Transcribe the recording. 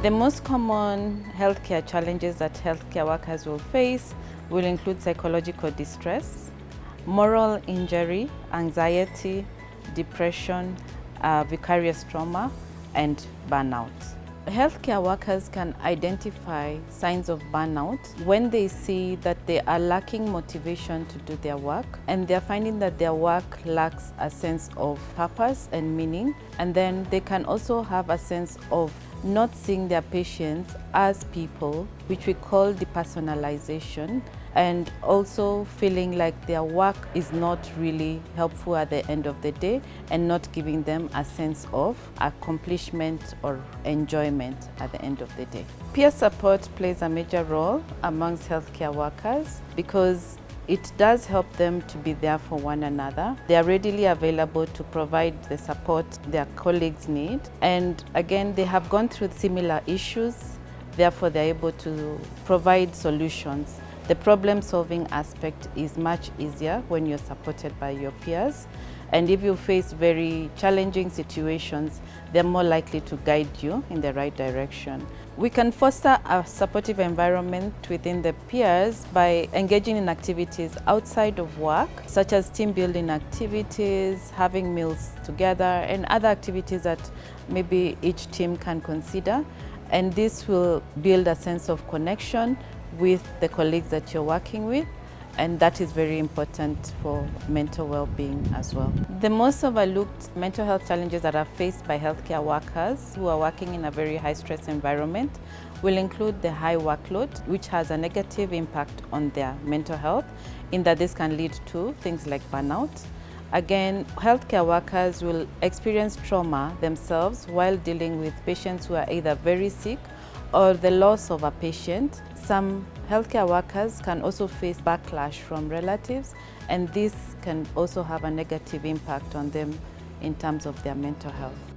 The most common healthcare challenges that healthcare workers will face will include psychological distress, moral injury, anxiety, depression, vicarious trauma, and burnout. Healthcare workers can identify signs of burnout when they see that they are lacking motivation to do their work, and they're finding that their work lacks a sense of purpose and meaning. And then they can also have a sense of not seeing their patients as people, which we call depersonalization, and also feeling like their work is not really helpful at the end of the day and not giving them a sense of accomplishment or enjoyment at the end of the day. Peer support plays a major role amongst healthcare workers because it does help them to be there for one another. They are readily available to provide the support their colleagues need. And again, they have gone through similar issues, therefore they're able to provide solutions. The problem-solving aspect is much easier when you're supported by your peers. And if you face very challenging situations, they're more likely to guide you in the right direction. We can foster a supportive environment within the peers by engaging in activities outside of work, such as team building activities, having meals together, and other activities that maybe each team can consider. And this will build a sense of connection with the colleagues that you're working with, and that is very important for mental well-being as well. The most overlooked mental health challenges that are faced by healthcare workers who are working in a very high-stress environment will include the high workload, which has a negative impact on their mental health, in that this can lead to things like burnout. Again, healthcare workers will experience trauma themselves while dealing with patients who are either very sick or the loss of a patient. Some healthcare workers can also face backlash from relatives, and this can also have a negative impact on them in terms of their mental health.